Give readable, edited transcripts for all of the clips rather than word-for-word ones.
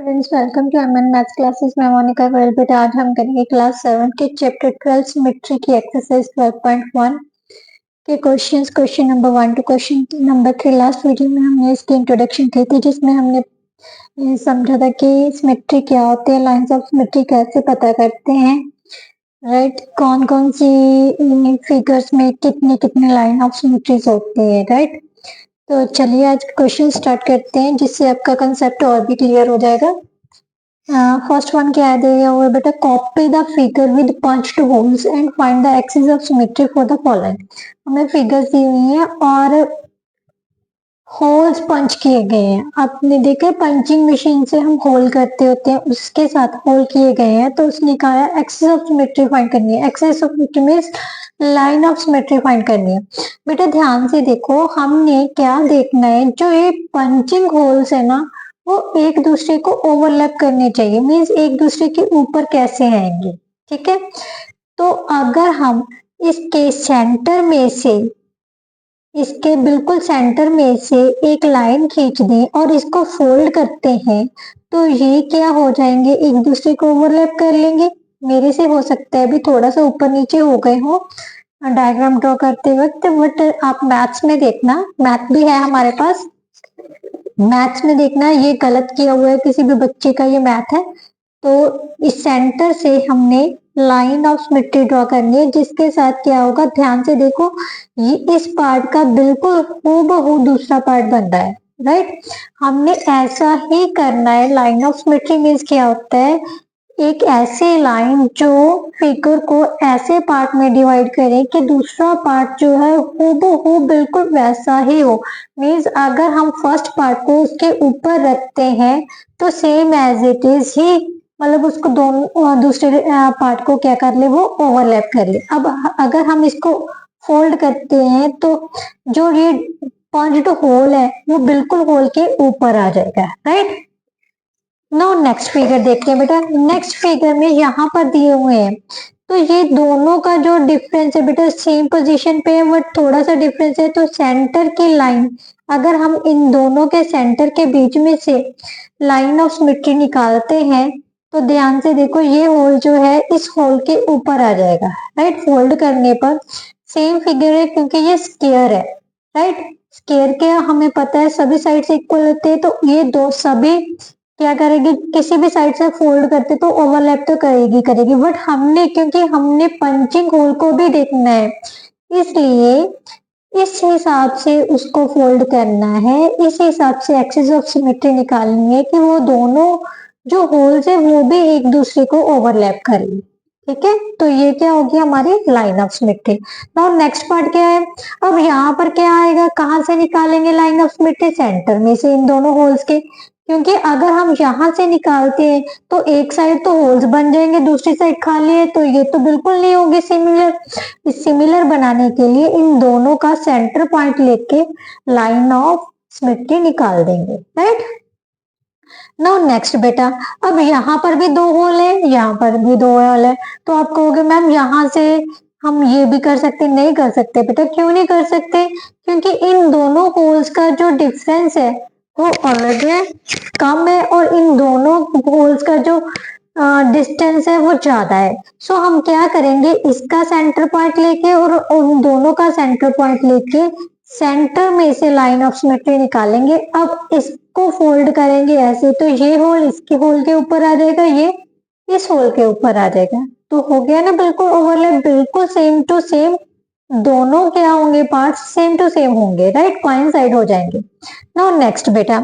Friends, welcome to MN maths classes में मोनिका गोयल। बेटा आज हम करेंगे क्लास 7 के चैप्टर 12 सिमेट्री की एक्सरसाइज 12.1 के questions. Question number 1 to question number 3। Last video में हमने इसकी इंट्रोडक्शन की थी, जिसमें हमने समझा था कि सिमेट्री क्या होती है, लाइंस ऑफ सिमेट्री कैसे पता करते हैं, राइट, कौन कौन सी फिगर्स में कितने कितने लाइन ऑफ सिमेट्रीज होती है, राइट। तो चलिए आज क्वेश्चन स्टार्ट करते हैं, जिससे आपका कंसेप्ट और भी क्लियर हो जाएगा। फर्स्ट वन क्या दिया हुआ है बेटा, copy the figure with punched holes and find the axis of symmetry for the following. हमें फिगर्स दी हुई हैं और होल्स पंच किए गए हैं। आपने देखा पंचिंग मशीन से हम होल करते होते हैं, उसके साथ होल किए गए हैं, तो उसने कहा एक्सिस ऑफ सिमेट्री फाइंड करनी है। Axis of symmetry means line of symmetry find करनी है। बेटा ध्यान से देखो, हमने क्या देखना है, जो ये पंचिंग होल्स है ना, वो एक दूसरे को ओवरलैप करने चाहिए, मींस एक दूसरे के ऊपर कैसे आएंगे, ठीक है। तो अगर हम इसके सेंटर में से, इसके बिल्कुल सेंटर में से एक लाइन खींच दें और इसको फोल्ड करते हैं, तो ये क्या हो जाएंगे, एक दूसरे को ओवरलैप कर लेंगे। मेरे से हो सकता है अभी थोड़ा सा ऊपर नीचे हो गए हो डायग्राम ड्रॉ करते वक्त, बट आप मैथ्स में देखना, मैथ भी है हमारे पास, मैथ्स में देखना ये गलत किया हुआ है किसी भी बच्चे का, ये मैथ है। तो इस सेंटर से हमने लाइन ऑफ सिमेट्री ड्रॉ करनी है, जिसके साथ क्या होगा, ध्यान से देखो, ये इस पार्ट का बिल्कुल हूबहू दूसरा पार्ट बन रहा है, राइट। हमने ऐसा ही करना है। लाइन ऑफ सिमेट्री मींस क्या होता है, एक ऐसी लाइन जो फिगर को ऐसे पार्ट में डिवाइड करे कि दूसरा पार्ट जो है हूबहू बिल्कुल वैसा ही हो। मींस अगर हम फर्स्ट पार्ट को उसके ऊपर रखते हैं तो सेम एज इट इज ही, मतलब उसको दोनों दूसरे पार्ट को क्या कर ले, वो ओवरलैप कर ले। अब अगर हम इसको फोल्ड करते हैं तो जो ये पंच्ड होल है वो बिल्कुल होल के ऊपर आ जाएगा, राइट। नो नेक्स्ट फिगर देखते हैं बेटा। नेक्स्ट फिगर में यहाँ पर दिए हुए हैं, तो ये दोनों का जो डिफरेंस है बेटा, सेम पोजीशन पे है बट थोड़ा सा डिफरेंस है। तो सेंटर की लाइन, अगर हम इन दोनों के सेंटर के बीच में से लाइन ऑफ सिमेट्री निकालते हैं, तो ध्यान से देखो, ये होल जो है इस होल के ऊपर आ जाएगा, राइट। फोल्ड करने पर सेम फिगर है क्योंकि ये स्क्वायर है, राइट। स्क्वायर के हमें पता है सभी साइड से इक्वल होते हैं, तो ये दो सभी क्या करेगी, किसी भी साइड से फोल्ड करते तो ओवरलैप तो करेगी करेगी, बट हमने, क्योंकि हमने पंचिंग होल को भी देखना है, इसलिए इस हिसाब से उसको फोल्ड करना है, इस हिसाब से एक्सिस ऑफ सिमेट्री निकालनी है कि वो दोनों जो होल्स है वो भी एक दूसरे को ओवरलैप करें, ठीक है। तो ये क्या होगी, हमारी line of symmetry. Now next part क्या है, अब यहाँ पर क्या आएगा, कहाँ से निकालेंगे लाइन ऑफ सिमेट्री, सेंटर में से, इन दोनों होल्स के, क्योंकि अगर हम यहाँ से निकालते हैं तो एक साइड तो होल्स बन जाएंगे, दूसरी साइड खाली है, तो ये तो बिल्कुल नहीं होगी सिमिलर। सिमिलर बनाने के लिए इन दोनों का सेंटर पॉइंट लेके लाइन ऑफ सिमेट्री निकाल देंगे, राइट। नाउ नेक्स्ट बेटा, अब यहाँ पर भी दो होल है, यहाँ पर भी दो होल है, तो आप कहोगे मैम यहाँ से हम ये भी कर सकते, नहीं कर सकते बेटा। क्यों नहीं कर सकते, क्योंकि इन दोनों होल्स का जो डिफरेंस है वो ऑलरेडी कम है और इन दोनों होल्स का जो डिस्टेंस है वो ज्यादा है। सो हम क्या करेंगे, इसका सेंटर पॉइंट लेके और उन दोनों का सेंटर पॉइंट लेके सेंटर में से लाइन ऑफ सिमेट्री निकालेंगे। अब इसको फोल्ड करेंगे ऐसे, तो ये होल इसके होल के ऊपर आ जाएगा, ये इस होल के ऊपर आ जाएगा, तो हो गया ना बिल्कुल ओवरलैप, बिल्कुल सेम टू सेम, दोनों क्या होंगे, पार्ट्स सेम टू सेम होंगे, राइट, कोइंसाइड हो जाएंगे। नाउ नेक्स्ट बेटा,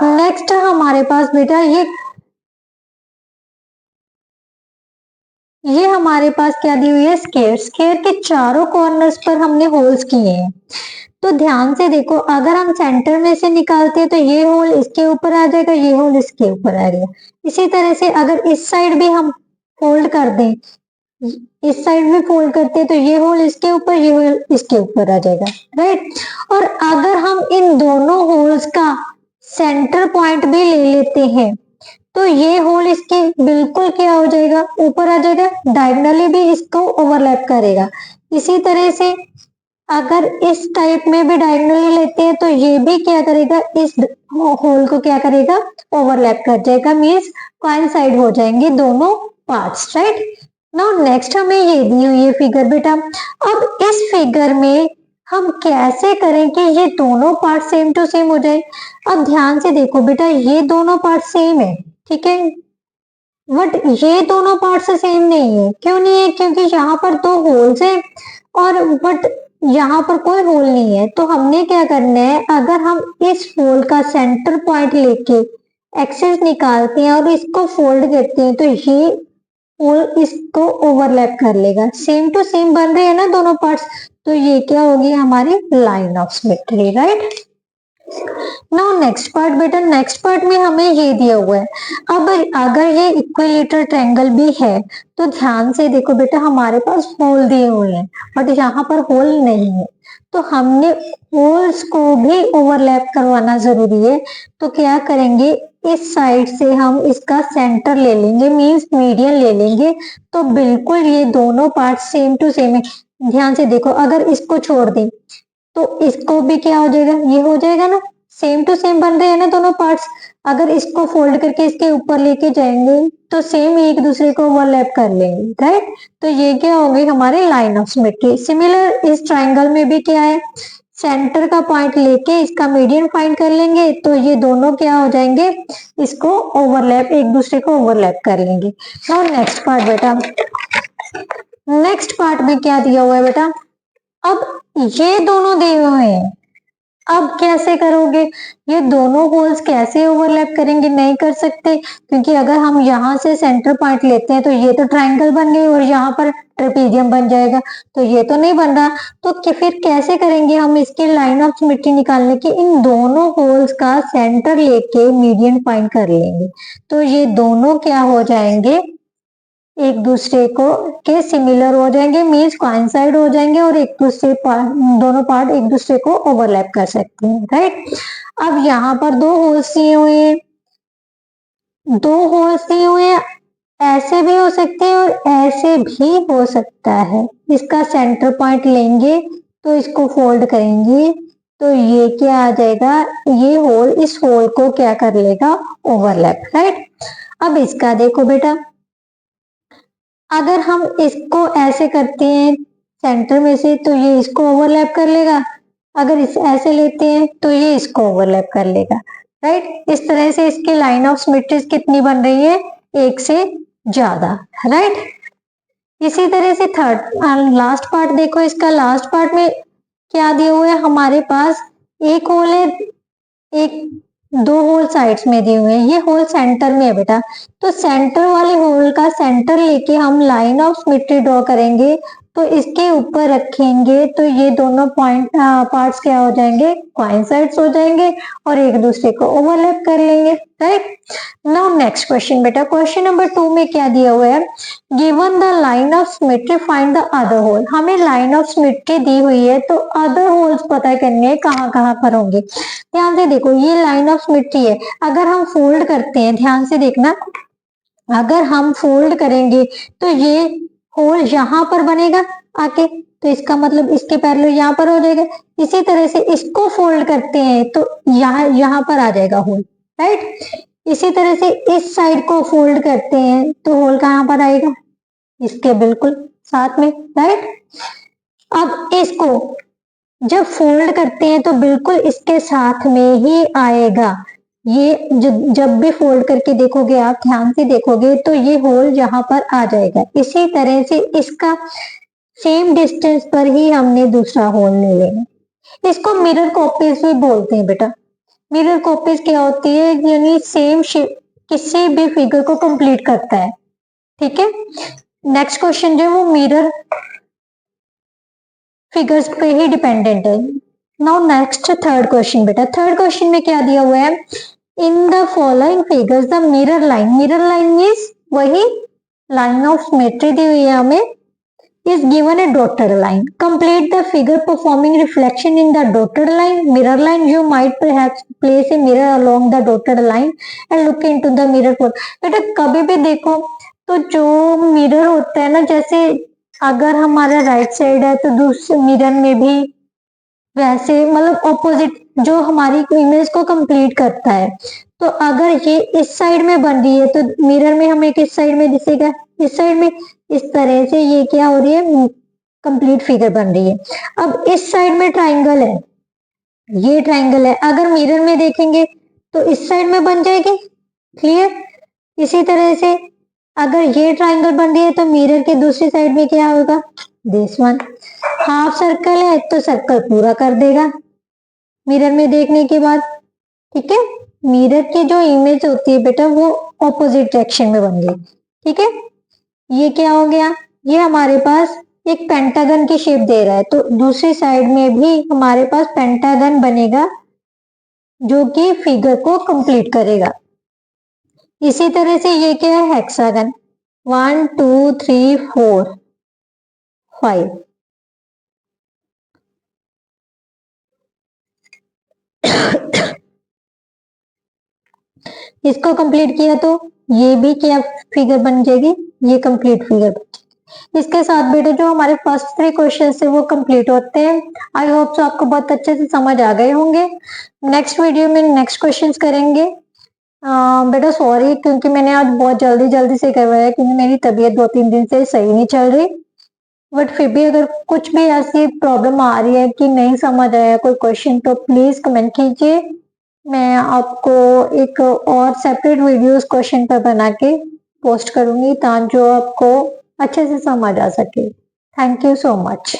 नेक्स्ट हमारे पास बेटा ये हमारे पास क्या दी हुई है, स्क्वायर। स्क्वायर के चारों कॉर्नर्स पर हमने होल्स किए हैं, तो ध्यान से देखो, अगर हम सेंटर में से निकालते हैं तो ये होल इसके ऊपर आ जाएगा, ये होल इसके ऊपर आ जाएगा। इसी तरह से अगर इस साइड भी हम फोल्ड कर दें, इस साइड में फोल्ड करते हैं, तो ये होल इसके ऊपर, ये होल इसके ऊपर आ जाएगा, राइट। और अगर हम इन दोनों होल्स का सेंटर पॉइंट भी ले लेते हैं, तो ये होल इसके बिल्कुल क्या हो जाएगा, ऊपर आ जाएगा, डायगोनली भी इसको ओवरलैप करेगा। इसी तरह से अगर इस टाइप में भी डायगोनली लेते हैं तो ये भी क्या करेगा, इस होल को क्या करेगा, ओवरलैप कर जाएगा, मीन्स कोइंसाइड हो जाएंगे दोनों पार्ट्स, राइट। नाउ नेक्स्ट हमें ये दी हुई है फिगर बेटा। अब इस फिगर में हम कैसे करें कि ये दोनों पार्ट सेम टू सेम हो जाए। अब ध्यान से देखो बेटा, ये दोनों पार्ट सेम है, ठीक है, बट ये दोनों पार्ट से सेम नहीं है। क्यों नहीं है? क्योंकि यहाँ पर दो होल्स है और बट यहाँ पर कोई होल नहीं है। तो हमने क्या करना है, अगर हम इस होल का सेंटर पॉइंट लेके एक्सेस निकालते हैं और इसको फोल्ड करते हैं तो ये होल इसको ओवरलैप कर लेगा, सेम टू सेम बन रहे हैं ना दोनों पार्ट्स। तो ये क्या होगी, हमारी line of symmetry, right. Now next part बेटा, नेक्स्ट पार्ट में हमें ये दिया हुआ है। अब अगर ये इक्विलेटरल ट्रायंगल भी है तो ध्यान से देखो बेटा, हमारे पास होल दिए हुए हैं बट यहाँ पर होल नहीं है, तो हमने होल्स को भी ओवरलैप करवाना जरूरी है। तो क्या करेंगे, इस साइड से हम इसका सेंटर ले लेंगे, मींस मीडियन ले लेंगे, तो बिल्कुल ये दोनों पार्ट सेम टू सेम है। ध्यान से देखो, अगर इसको छोड़ दें तो इसको भी क्या हो जाएगा, ये हो जाएगा ना, सेम टू सेम बन रहे हैं ना दोनों पार्ट्स। अगर इसको फोल्ड करके इसके ऊपर लेके जाएंगे तो सेम एक दूसरे को ओवरलैप कर लेंगे, राइट। तो ये क्या होंगे, हमारे लाइन ऑफ सिमेट्री। सिमिलर इस ट्राइंगल में भी क्या है, सेंटर का पॉइंट लेके इसका मीडियन फाइंड कर लेंगे तो ये दोनों क्या हो जाएंगे, इसको ओवरलैप, एक दूसरे को ओवरलैप कर लेंगे। नाउ नेक्स्ट पार्ट बेटा, नेक्स्ट पार्ट में क्या दिया हुआ है बेटा, अब ये दोनों दिए हुए हैं, अब कैसे करोगे, ये दोनों होल्स कैसे ओवरलैप करेंगे, नहीं कर सकते, क्योंकि अगर हम यहाँ से सेंटर पॉइंट लेते हैं तो ये तो ट्रायंगल बन गई और यहाँ पर ट्रेपेजियम बन जाएगा, तो ये तो नहीं बन रहा। तो फिर कैसे करेंगे हम इसकी लाइन ऑफ सिमेट्री निकालने की, इन दोनों होल्स का सेंटर लेके मीडियन फाइंड कर लेंगे, तो ये दोनों क्या हो जाएंगे, एक दूसरे को के सिमिलर हो जाएंगे, मीन्स कोइंसाइड हो जाएंगे और एक दूसरे दोनों पार्ट एक दूसरे को ओवरलैप कर सकते हैं, राइट। अब यहाँ पर दो होल्स दिए हुए हैं, दो होल्स दिए हुए हैं, ऐसे भी हो सकते हैं और ऐसे भी हो सकता है। इसका सेंटर पॉइंट लेंगे तो इसको फोल्ड करेंगे तो ये क्या आ जाएगा, ये होल इस होल को क्या कर लेगा, ओवरलैप, राइट। अब इसका देखो बेटा, अगर हम इसको ऐसे करते हैं सेंटर में से तो ये इसको ओवरलैप कर लेगा, अगर इस ऐसे लेते हैं तो ये इसको ओवरलैप कर लेगा, राइट। इस तरह से इसकी लाइन ऑफ सिमेट्री कितनी बन रही है, एक से ज्यादा, राइट। इसी तरह से थर्ड लास्ट पार्ट देखो, इसका लास्ट पार्ट में क्या दिया हुआ है, हमारे पास एक होल है, एक दो होल साइड्स में दिए हुए हैं, ये होल सेंटर में है बेटा, तो सेंटर वाले होल का सेंटर लेके हम लाइन ऑफ सिमेट्री ड्रॉ करेंगे, तो इसके ऊपर रखेंगे तो ये दोनों पॉइंट पार्ट्स क्या हो जाएंगे, कोइंसाइड्स हो जाएंगे और एक दूसरे को ओवरलैप कर लेंगे, राइट। नाउ नेक्स्ट क्वेश्चन बेटा, क्वेश्चन नंबर 2 में क्या दिया हुआ है, given the line of symmetry find the other whole. हमें लाइन ऑफ सिमेट्री दी हुई है तो अदर होल्स पता करने हैं कहाँ कहाँ पर होंगे। ध्यान से देखो, ये लाइन ऑफ सिमेट्री है, अगर हम फोल्ड करते हैं, ध्यान से देखना, अगर हम फोल्ड करेंगे तो ये होल यहाँ पर बनेगा आके, तो इसका मतलब इसके पैरेलल यहाँ पर हो जाएगा। इसी तरह से इसको फोल्ड करते हैं तो यहाँ पर आ जाएगा होल, राइट। इसी तरह से इस साइड को फोल्ड करते हैं तो होल कहाँ पर आएगा, इसके बिल्कुल साथ में, राइट। अब इसको जब फोल्ड करते हैं तो बिल्कुल इसके साथ में ही आएगा, ये जब भी फोल्ड करके देखोगे आप, ध्यान से देखोगे तो ये होल यहाँ पर आ जाएगा। इसी तरह से इसका सेम डिस्टेंस पर ही हमने दूसरा होल ले लेना। इसको मिरर कॉपीज भी बोलते हैं बेटा। मिरर कॉपीज क्या होती है, यानी सेम किसी भी फिगर को कंप्लीट करता है, ठीक है। नेक्स्ट क्वेश्चन जो है वो मिरर फिगर्स पे ही डिपेंडेंट है। नाउ नेक्स्ट थर्ड क्वेश्चन बेटा, थर्ड क्वेश्चन में क्या दिया हुआ है, in the following figures the mirror line means वही लाइन ऑफ सिमेट्री दी हुई है हमें, is given a dotted line. Complete the figure performing reflection in the dotted line. Mirror line, you might perhaps place a mirror along the dotted line and look into the mirror pole. बेटा कभी भी देखो तो जो mirror होता है ना, जैसे अगर हमारा राइट साइड है तो दूसरे मिरर में भी वैसे मतलब ऑपोजिट जो हमारी इमेज को कंप्लीट करता है। तो अगर ये इस साइड में बन रही है तो मिरर में हमें किस साइड में दिखेगा, इस साइड में। इस तरह से ये क्या हो रही है, कंप्लीट फिगर बन रही है। अब इस साइड में ट्राइंगल है, ये ट्राइंगल है, अगर मिरर में देखेंगे तो इस साइड में बन जाएगी। क्लियर। इसी तरह से अगर ये ट्राइंगल बन रही है तो मिरर के दूसरी साइड में क्या होगा, दिस वन। हाफ सर्कल है तो सर्कल पूरा कर देगा मिरर में देखने के बाद। ठीक है, मिरर की जो इमेज होती है बेटा वो ऑपोजिट डायरेक्शन में बन गई। ठीक है, ये क्या हो गया, ये हमारे पास एक पेंटागन की शेप दे रहा है, तो दूसरी साइड में भी हमारे पास पेंटागन बनेगा जो कि फिगर को कंप्लीट करेगा। इसी तरह से ये क्या है, हेक्सागन। 1 2 3 4 5। इसको कंप्लीट किया तो ये भी क्या फिगर बन जाएगी, ये कंप्लीट फिगर। इसके साथ बेटा जो हमारे फर्स्ट 3 क्वेश्चन है वो कंप्लीट होते हैं। आई होप सो आपको बहुत अच्छे से समझ आ गए होंगे। नेक्स्ट वीडियो में नेक्स्ट क्वेश्चंस करेंगे। बेटा सॉरी क्योंकि मैंने आज बहुत जल्दी जल्दी से करवाया क्योंकि मेरी तबीयत 2-3 दिन से सही नहीं चल रही। बट फिर भी अगर कुछ भी ऐसी प्रॉब्लम आ रही है कि नहीं समझ आया कोई क्वेश्चन तो प्लीज कमेंट कीजिए। मैं आपको एक और सेपरेट वीडियोस क्वेश्चन पर बना के पोस्ट करूंगी ताकि जो आपको अच्छे से समझ आ सके। Thank you so much.